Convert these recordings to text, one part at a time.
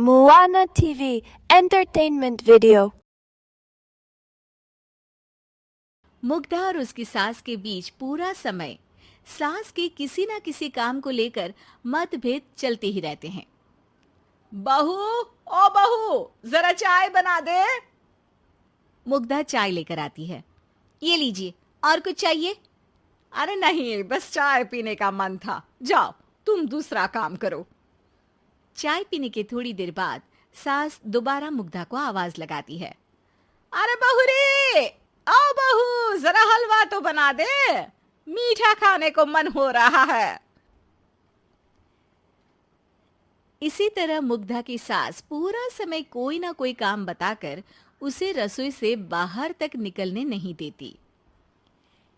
Moana TV Entertainment Video। Mugdha और उसकी सास के बीच पूरा समय सास के किसी न किसी काम को लेकर मतभेद चलते ही रहते हैं। बहू, ओ बहू, जरा चाय बना दे। मुग्धा चाय लेकर आती है। ये लीजिए, और कुछ चाहिए? अरे नहीं, बस चाय पीने का मन था। जाओ, तुम दूसरा काम करो। चाय पीने के थोड़ी देर बाद सास दोबारा मुग्धा को आवाज लगाती है। अरे बहू रे, आओ बहू, जरा हलवा तो बना दे, मीठा खाने को मन हो रहा है। इसी तरह मुग्धा की सास पूरा समय कोई ना कोई काम बताकर उसे रसोई से बाहर तक निकलने नहीं देती।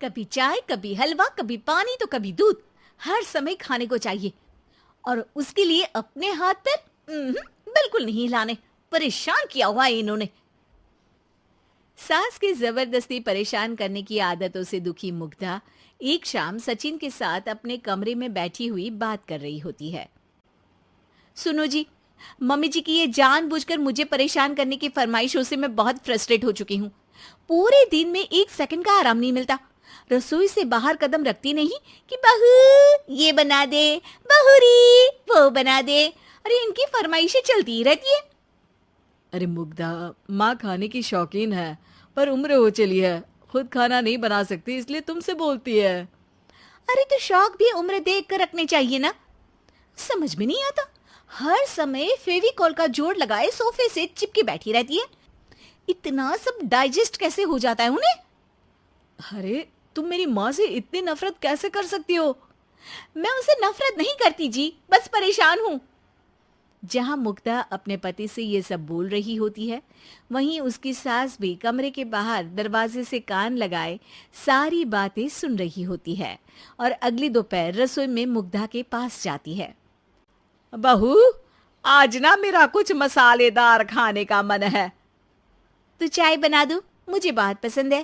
कभी चाय, कभी हलवा, कभी पानी तो कभी दूध, हर समय खाने को चाहिए और उसके लिए अपने हाथ पैर बिल्कुल नहीं हिलाने। परेशान किया हुआ है इन्होंने। सास की जबरदस्ती परेशान करने की आदतों से दुखी मुग्धा एक शाम सचिन के साथ अपने कमरे में बैठी हुई बात कर रही होती है। सुनो जी, मम्मी जी की ये जानबूझकर मुझे परेशान करने की फरमाइशों से मैं बहुत फ्रस्ट्रेट हो चुकी हूँ। पूरे दिन में एक सेकंड का आराम नहीं मिलता। रसोई से बाहर कदम रखती नहीं कि बहू ये बना दे, बहुरी वो बना दे। अरे इनकी फरमाइशें चलती ही रहती है। अरे मुग्धा, माँ खाने की शौकीन है पर उम्र हो चली है, खुद खाना नहीं बना सकती, इसलिए तुमसे बोलती है। अरे तो शौक भी उम्र देख कर रखने चाहिए ना। समझ में नहीं आता, हर समय फेविकॉल का जोड़ लगाए सोफे से चिपकी बैठी रहती है। इतना सब डाइजेस्ट कैसे हो जाता है उन्हें? अरे तुम मेरी माँ से इतनी नफरत कैसे कर सकती हो? मैं उनसे नफरत नहीं करती जी, बस परेशान हूँ। जहां मुग्धा अपने पति से ये सब बोल रही होती है, वहीं उसकी सास भी कमरे के बाहर दरवाजे से कान लगाए सारी बातें सुन रही होती है और अगली दोपहर रसोई में मुग्धा के पास जाती है। बहू, आज ना मेरा कुछ मसालेदार खाने का मन है। तू चाय बना दो, मुझे बहुत पसंद है।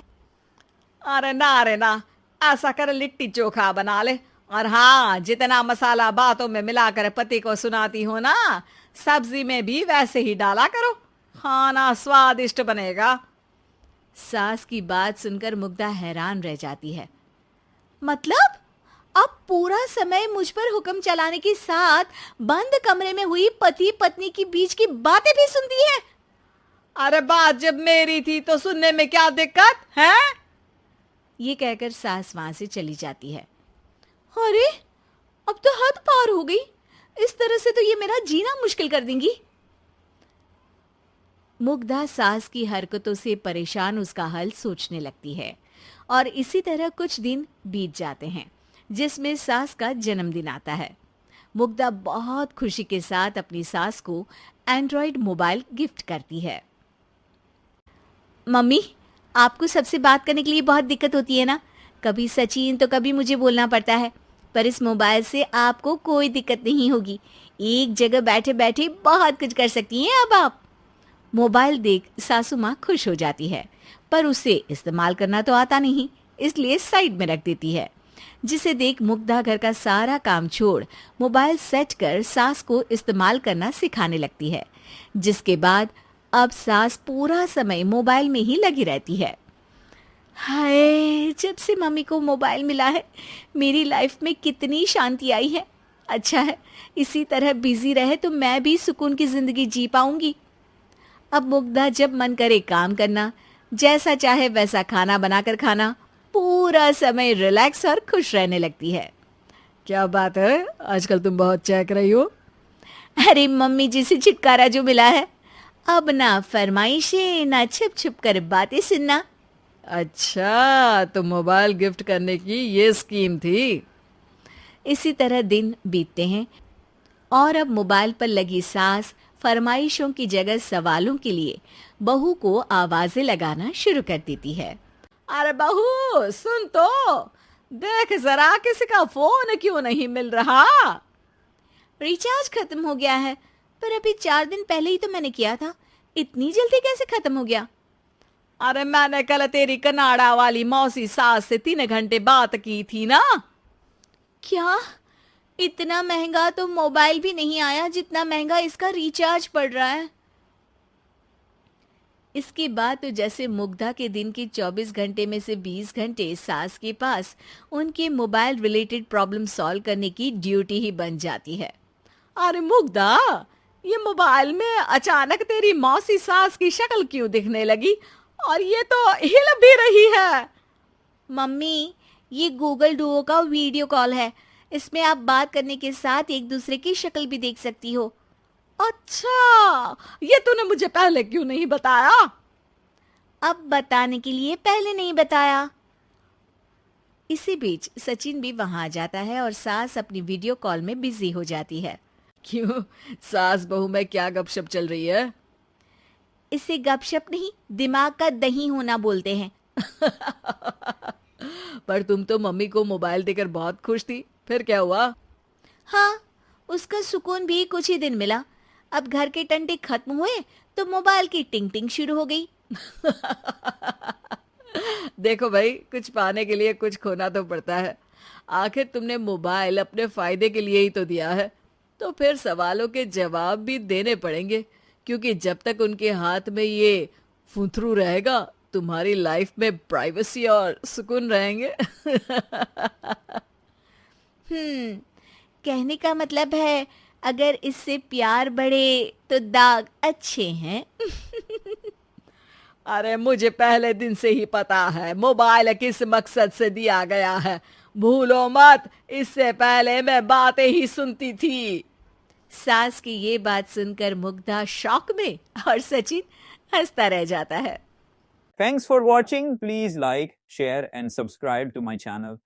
अरे ना, ऐसा कर लिट्टी चोखा बना ले। और हाँ, जितना मसाला बातों में मिलाकर पति को सुनाती हो ना, सब्जी में भी वैसे ही डाला करो, खाना स्वादिष्ट बनेगा। सास की बात सुनकर मुग्धा हैरान रह जाती है। मतलब अब पूरा समय मुझ पर हुक्म चलाने के साथ बंद कमरे में हुई पति पत्नी की बीच की बातें भी सुनती है? अरे बात जब मेरी थी तो सुनने में क्या दिक्कत है? ये कहकर सास वहां से चली जाती है। अरे अब तो हद पार हो गई, इस तरह से तो ये मेरा जीना मुश्किल कर देंगी। मुग्धा सास की हरकतों से परेशान उसका हल सोचने लगती है और इसी तरह कुछ दिन बीत जाते हैं, जिसमें सास का जन्मदिन आता है। मुग्धा बहुत खुशी के साथ अपनी सास को एंड्रॉयड मोबाइल गिफ्ट करती है। मम्मी, आपको सबसे बात करने के लिए बहुत दिक्कत होती है ना, कभी सचिन तो कभी मुझे बोलना पड़ता है, पर इस मोबाइल से आपको कोई दिक्कत नहीं होगी। एक जगह बैठे बैठे बहुत कुछ कर सकती हैं अब आप। मोबाइल देख सासू माँ खुश हो जाती है, पर उसे इस्तेमाल करना तो आता नहीं, इसलिए साइड में रख देती है। जिसे देख मुग्धा घर का सारा काम छोड़ मोबाइल सेट कर सास को इस्तेमाल करना सिखाने लगती है, जिसके बाद अब सास पूरा समय मोबाइल में ही लगी रहती है। हाय, जब से मम्मी को मोबाइल मिला है मेरी लाइफ में कितनी शांति आई है। अच्छा है, इसी तरह बिजी रहे तो मैं भी सुकून की जिंदगी जी पाऊंगी। अब मुग्धा जब मन करे काम करना, जैसा चाहे वैसा खाना बनाकर खाना, पूरा समय रिलैक्स और खुश रहने लगती है। क्या बात है, आजकल तुम बहुत चहक रही हो। अरे मम्मी जी से छुटकारा जो मिला है, अब ना फरमाइशें ना छुप छुप कर बातें सुनना। अच्छा, तो मोबाइल गिफ्ट करने की ये स्कीम थी। इसी तरह दिन बीतते हैं और अब मोबाइल पर लगी सास फरमाइशों की जगह सवालों के लिए बहू को आवाजें लगाना शुरू कर देती है। अरे बहू सुन तो, देख जरा किसी का फोन क्यों नहीं मिल रहा? रिचार्ज खत्म हो गया है, पर अभी 4 दिन पहले ही तो मैंने किया था, इतनी जल्दी कैसे खत्म हो गया? अरे मैंने कल तेरी कनाडा वाली मौसी सास से 3 घंटे बात की थी ना। क्या इतना महंगा तो मोबाइल भी नहीं आया जितना महंगा इसका रिचार्ज पड़ रहा है। इसके बाद तो जैसे मुग्धा के दिन के 24 घंटे में से 20 घंटे सास के पास उनके मोबाइल रिलेटेड प्रॉब्लम सॉल्व करने की ड्यूटी ही बन जाती है। अरे मुग्धा, ये मोबाइल में अचानक तेरी मौसी सास की शक्ल क्यों दिखने लगी और ये तो हिल भी रही है। मम्मी, ये गूगल डुओ का वीडियो कॉल है, इसमें आप बात करने के साथ एक दूसरे की शक्ल भी देख सकती हो। अच्छा, ये तूने मुझे पहले क्यों नहीं बताया? अब बताने के लिए पहले नहीं बताया। इसी बीच सचिन भी वहां आ जाता है और सास अपनी वीडियो कॉल में बिजी हो जाती है। क्यों, सास बहू में क्या गपशप चल रही है? इसे गपशप नहीं, दिमाग का दही होना बोलते हैं। पर तुम तो मम्मी को मोबाइल देकर बहुत खुश थी, फिर क्या हुआ? हाँ, उसका सुकून भी कुछ ही दिन मिला। अब घर के टंटे खत्म हुए तो मोबाइल की टिंग टिंग शुरू हो गई। देखो भाई, कुछ पाने के लिए कुछ खोना तो पड़ता है। आखिर तुमने मोबाइल अपने फायदे के लिए ही तो दिया है, तो फिर सवालों के जवाब भी देने पड़ेंगे, क्योंकि जब तक उनके हाथ में ये फुंथरू रहेगा तुम्हारी लाइफ में प्राइवेसी और सुकून रहेंगे। कहने का मतलब है अगर इससे प्यार बढ़े तो दाग अच्छे हैं। अरे मुझे पहले दिन से ही पता है मोबाइल किस मकसद से दिया गया है, भूलो मत, इससे पहले मैं बातें ही सुनती थी। सास की ये बात सुनकर मुग्धा शॉक में और सचिन हंसता रह जाता है। Thanks for watching. Please like, share and subscribe to my channel.